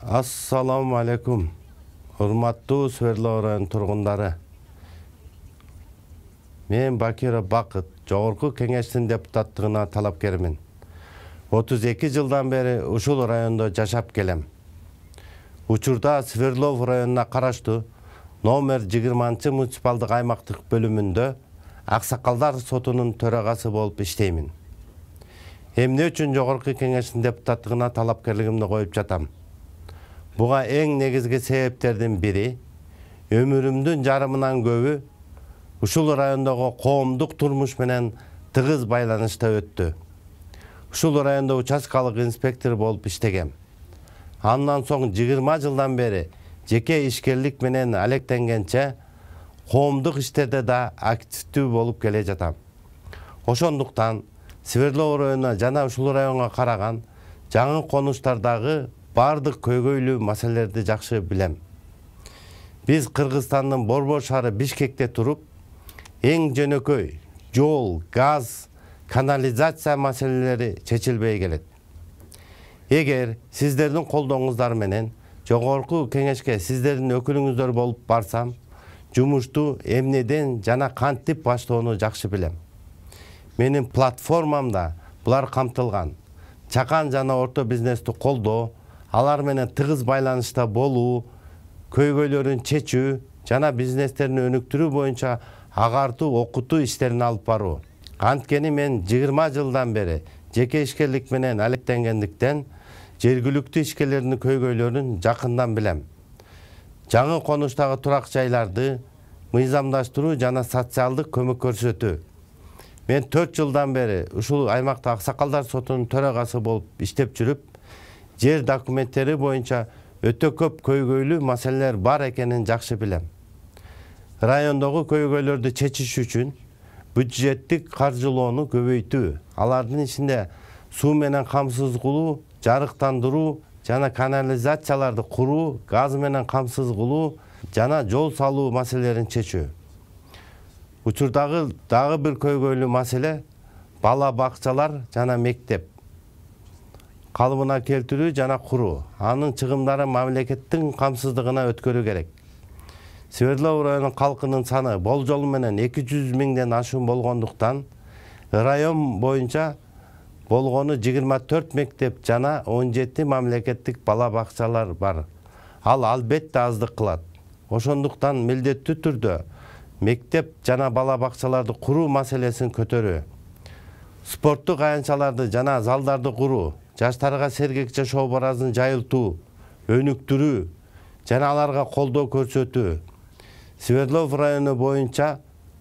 Assalamu alaikum. Hurmattуу Сверлов району тургундары. Мен Бакиров Бакыт, Жогорку Кеңештин депутаттыгына талапкермин. 32 жылдан бери ушул райондо жашап келем. Учурда Сверлов районуна караштуу номер 20 муниципалдык аймактык бөлүмүндө Аксакалдар сотунун төрагасы болуп иштеймин. Эмне үчүн Жогорку Кеңештин депутаттыгына талапкерлигимди коюп жатам? Буга эң негизги себептердин бири өмүрүмдүн жарымынан көбү ушул райондогу коомдук турмуш менен тыгыз байланышта өттү. Ушул райондо участкалык инспектор болуп иштегем. Андан соң 20 жылдан бери жеке ишкерлик менен алектенгенче коомдук иштерде да активдүү болуп келе жатам. Ошондуктан Сверлов районуна жана ушул районго караган жаңы конуштардагы бардык көйгөйлүү маселелерди жакшы билем. Биз Кыргызстандын Борбор шаары Бишкекте туруп, эң жөнөкөй жол, газ, канализация маселелери чечилбей келет. Эгер сиздердин колдооңуздар менен Жогорку Кеңешке сиздердин өкүлүңүздөр болуп барсам, жумушту эмнеден жана кантип баштоону жакшы билем. Менин платформамда булар камтылган. Чакан жана орто бизнести колдоо, алар менен тыгыз байланышта болуу, көйгөйлөрүн чечүү жана бизнестерин өнүктүрүү боюнча агартуу, окутуу иштерин алып баруу. Анткени мен 20 жылдан бери жеке ишкерлик менен алектенгендиктен жергиликтүү ишкерлердин көйгөйлөрүн жакындан билем. Жаңы конуштагы турак жайларды мыйзамдаштыруу жана социалдык көмөк көрсөтүү. Мен 4 жылдан бери ушул аймакта Аксакалдар сотунун төрагасы болуп иштеп жүрүп, жер документтери боюнча өтө көп көйгөйлүү маселелер бар экенин жакшы билем. Райондогу көйгөйлөрдү чечиш үчүн бюджеттик каржылоону көбөйтүү, алардын ичинде суу менен камсыз кылуу, жарыктандыруу жана канализацияларды куруу, газ менен камсыз кылуу жана жол салуу маселелерин чечүү. Учурдагы дагы бир көйгөйлүү маселе бала бакчалар жана мектеп калыбына келтирүү жана куруу. Анын чыгымдары мамлекеттин камсыздыгына өткөрүү керек. Сверлов районунун калкынын саны болжол менен 200 миңден ашуун болгондуктан район боюнча болгону 24 мектеп жана 17 мамлекеттик бала бакчалар бар. Ал албетте аздык кылат. Ошондуктан милдеттүү түрдө мектеп жана бала бакчаларды куруу маселесин көтөрүү. Спорттук аянтчаларды жана залдарды куруу, жаштарга сергекче шоо-баразын жайылтуу, өнүктүрүү жана аларга колдоо көрсөтүү. Сверлов району боюнча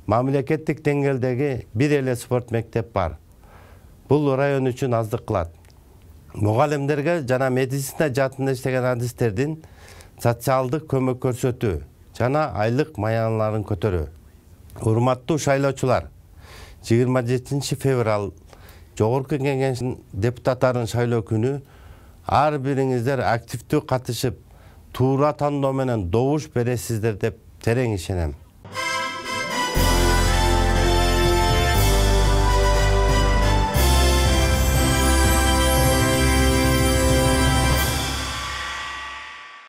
мамлекеттик деңгээлдеги бир эле спорт мектеп бар. Бул район үчүн аздык кылат. Мугалимдерге жана медицина жаатында иштеген адистердин социалдык көмөк көрсөтүү жана айлык маяналарын көтөрүү. Урматтуу шайлоочулар, 27 февраль Жогорку Кеңештин депутаттарын шайлоо күнү ар бириңиздер активдүү катышып, туура тандоо менен добуш бересиздер деп терең ишенем.